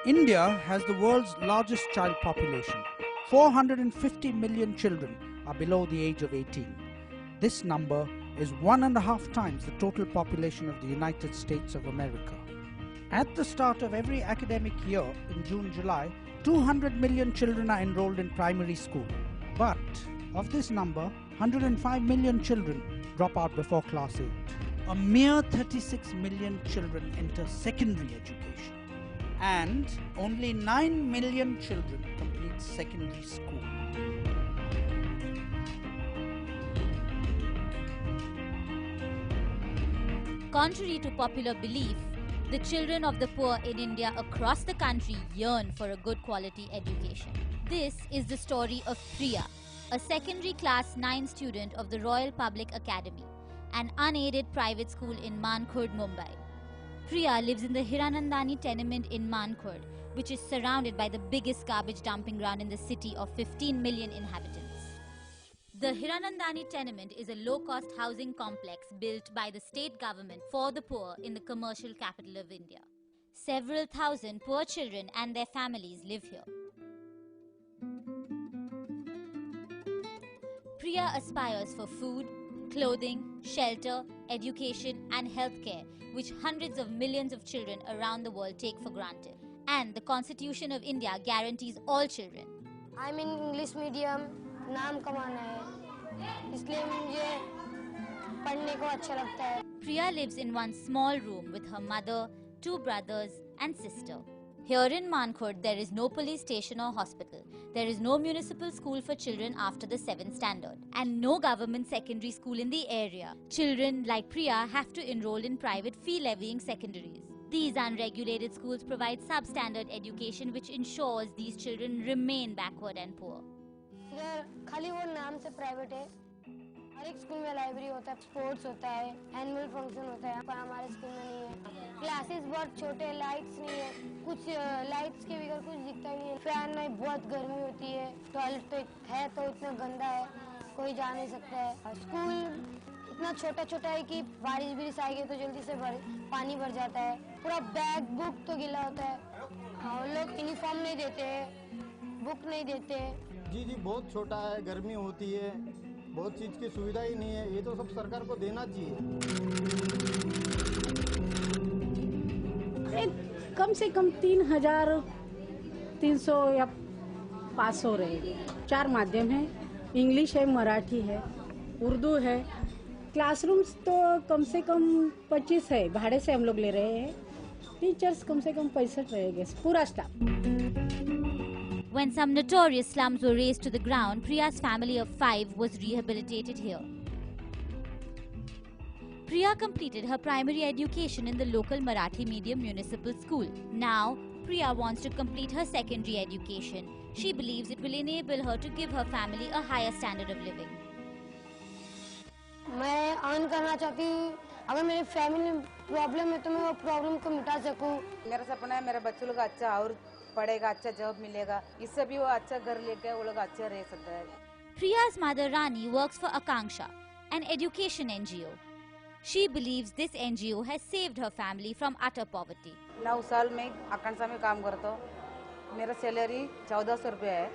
India has the world's largest child population. 450 million children are below the age of 18. This number is 1.5 times the total population of the United States of America. At the start of every academic year in June-July, 200 million children are enrolled in primary school. But of this number, 105 million children drop out before class 8. A mere 36 million children enter secondary education. And only 9 million children complete secondary school. Contrary to popular belief, the children of the poor in India across the country yearn for a good quality education. This is the story of Priya, a secondary class 9 student of the Royal Public Academy, an unaided private school in Mankhurd, Mumbai. Priya lives in the Hiranandani tenement in Mankhurd, which is surrounded by the biggest garbage dumping ground in the city of 15 million inhabitants. The Hiranandani tenement is a low-cost housing complex built by the state government for the poor in the commercial capital of India. Several thousand poor children and their families live here. Priya aspires for food, clothing, shelter, education and healthcare, which hundreds of millions of children around the world take for granted. And the Constitution of India guarantees all children. I'm in English medium, नाम कमाना है, इसलिए मुझे पढ़ने को अच्छा लगता है. Priya lives in one small room with her mother, 2 brothers and sister. Here in Mankhurd, there is no police station or hospital. There is no municipal school for children after the 7th standard and no government secondary school in the area. Children like Priya have to enroll in private fee-levying secondaries. These unregulated schools provide substandard education which ensures these children remain backward and poor. इधर खाली वो नाम से private है. हर एक school में library होता है, स्पोर्ट्स होता है, एनुअल फंक्शन होता है, पर हमारे स्कूल में नहीं है. क्लासेस बहुत छोटे, लाइट्स नहीं है, कुछ लाइट्स के बगैर कुछ दिखता ही नहीं है. फैन में बहुत गर्मी होती है, टॉयलेट तो है तो इतना गंदा है, कोई जा नहीं सकता है. स्कूल इतना छोटा है कि बारिश भी आएगी तो जल्दी से पानी भर जाता है. पूरा बैग बुक तो गीला होता है. लोग यूनिफॉर्म नहीं देते, बुक नहीं देते. जी बहुत छोटा है, गर्मी होती है, बहुत चीज़ की सुविधा ही नहीं है. ये तो सब सरकार को देना चाहिए. कम से कम 3,300 या 500 रहेगी. 4 माध्यम है, इंग्लिश है, मराठी है, उर्दू है. क्लासरूम्स तो कम से कम 25 है, भाड़े से हम लोग ले रहे हैं. टीचर्स कम से कम 65 रहेंगे, पूरा staff. When some notorious slums were razed to the ground, Priya's family of 5 was rehabilitated here. Priya completed her primary education in the local Marathi medium municipal school. Now, Priya wants to complete her secondary education. She believes it will enable her to give her family a higher standard of living. मैं earn करना चाहती हूँ. अगर मेरे family में problem है तो मैं वो प्रॉब्लम को मिटा सकूँ. मेरा सपना है मेरे बच्चों लोग अच्छा और पढ़ेगा, अच्छा जॉब मिलेगा, इससे भी वो अच्छा घर लेके वो लोग अच्छा रह सकता है. Priya's mother Rani works for Akanksha, an education NGO. She believes this NGO has saved her family from utter poverty. 9 साल में आकांक्षा में काम करता हूँ. मेरा सैलरी 1400 रुपया है.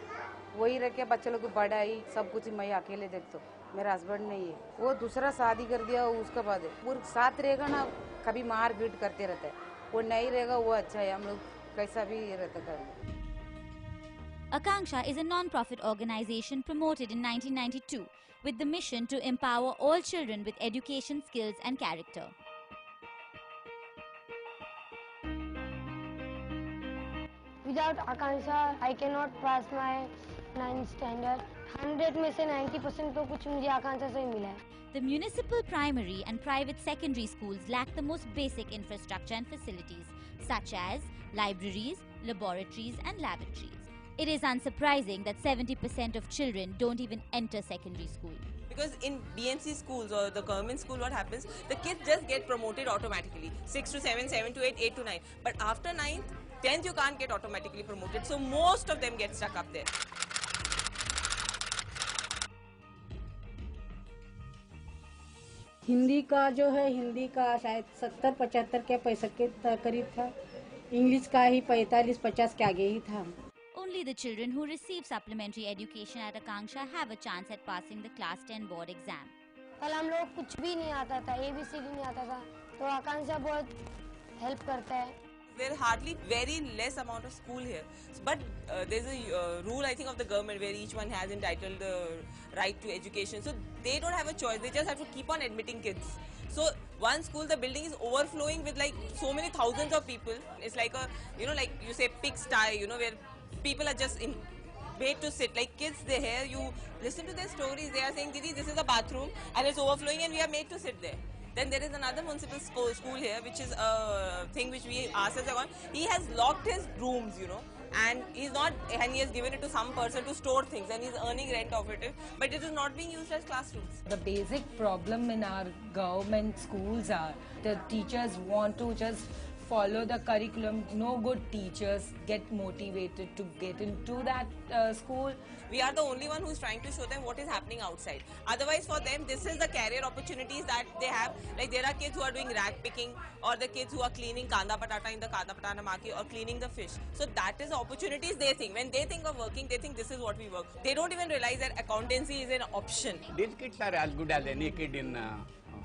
वही रह के बच्चों लोग की पढ़ाई सब कुछ मैं अकेले देखता हूँ. मेरा हस्बैंड नहीं है, वो दूसरा शादी कर दिया. उसके बाद वो साथ रहेगा ना, कभी मार पीट करते रहता है. वो नहीं रहेगा, वो अच्छा है. हम लोग कैसा भी रहता है. Akanksha is a non-profit organization promoted in 1992 with the mission to empower all children with education, skills and character. Without Akanksha, I cannot pass my 9th standard. 100 में से 90% तो कुछ मुझे आकांक्षा से ही मिला है. The municipal primary and private secondary schools lack the most basic infrastructure and facilities, such as libraries, laboratories and lavatories. It is unsurprising that 70% of children don't even enter secondary school. Because in BNC schools or the government school, what happens, the kids just get promoted automatically. 6 to 7, 7 to 8, 8 to 9. But after 9th, 10th you can't get automatically promoted. So most of them get stuck up there. Hindi का जो है, हिंदी का शायद 70-75 के पैसे के करीब था. इंग्लिश का ही 45-50 के आगे ही था। Only the children who receive supplementary education at Akanksha have a chance at passing the class 10 board exam. कल हम लोग कुछ भी नहीं आता था, ABCD नहीं आता था, तो आकांक्षा बहुत हेल्प करता है। There are hardly very less amount of school here, but there's a rule I think of the government where each one has entitled the right to education. So they don't have a choice; they just have to keep on admitting kids. So one school, the building is overflowing with like so many thousands of people. It's like a like you say pigsty, where people are just made to sit. Like kids, they hear you listen to their stories. They are saying, "Didi, this is a bathroom and it's overflowing, and we are made to sit there." Then there is another municipal school here, which is a thing which we ourselves have gone. He has locked his rooms, and and he has given it to some person to store things, and he's earning rent of it, but it is not being used as classrooms. The basic problem in our government schools are the teachers want to just follow the curriculum. No good teachers get motivated to get into that school. We are the only one who is trying to show them what is happening outside. Otherwise, for them, this is the career opportunities that they have. Like there are kids who are doing rag picking, or the kids who are cleaning kanda patata in the kanda patata market, or cleaning the fish. So that is the opportunities they think. When they think of working, they think this is what we work. They don't even realize that accountancy is an option. These kids are as good as any kid in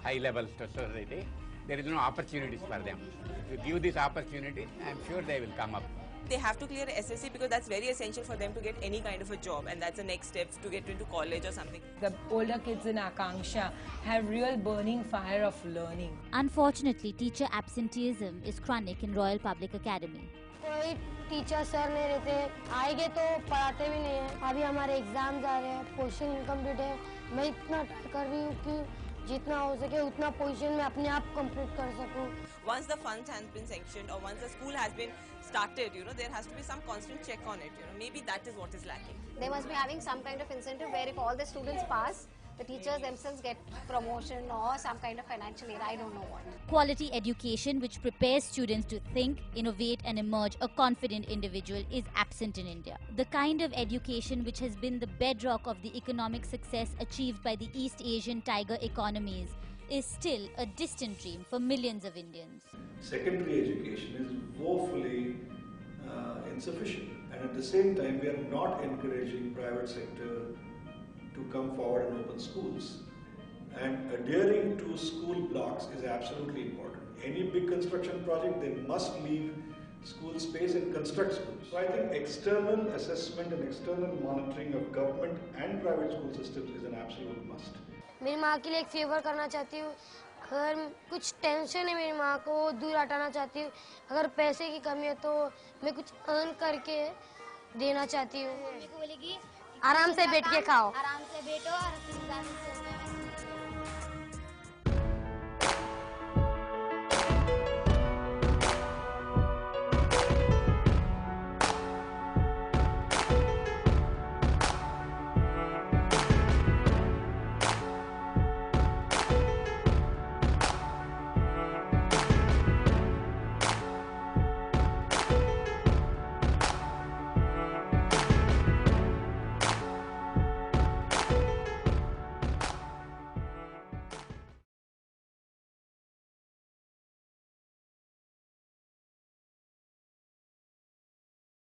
high level society. There is no opportunities for them. If you give these opportunities, I am sure they will come up. They have to clear SSC because that's very essential for them to get any kind of a job, and that's the next step to get into college or something. The older kids in Akanksha have real burning fire of learning. Unfortunately, teacher absenteeism is chronic in Royal Public Academy. कोई teacher sir नहीं रहते, आएंगे तो पढ़ाते भी नहीं है। अभी हमारे एग्जाम्स आ रहे हैं, पोजीशन इनकम्प्लीट है। मैं इतना ट्राई कर रही हूँ कि जितना हो सके उतना पोजीशन में अपने आप कंप्लीट कर सकूं। Once the funds has been sanctioned or once the school has been started, there has to be some constant check on it. Maybe that is what is lacking. They must be having some kind of incentive where if all the students pass, the teachers themselves get promotion or some kind of financial aid. I don't know what. Quality education which prepares students to think, innovate and emerge a confident individual is absent in India. The kind of education which has been the bedrock of the economic success achieved by the East Asian tiger economies is still a distant dream for millions of Indians. Secondary education is woefully insufficient, and at the same time we are not encouraging private sector to come forward and open schools. And adhering to school blocks is absolutely important. Any big construction project, they must leave school space and construct schools. So I think external assessment and external monitoring of government and private school systems is an absolute must. मेरी माँ के लिए एक favour करना चाहती हूँ। अगर कुछ टेंशन है मेरी माँ को, वो दूर हटाना चाहती हूँ। अगर पैसे की कमी है तो मैं कुछ अर्न करके देना चाहती हूँ। आराम से बैठ के खाओ। आराम से बैठो और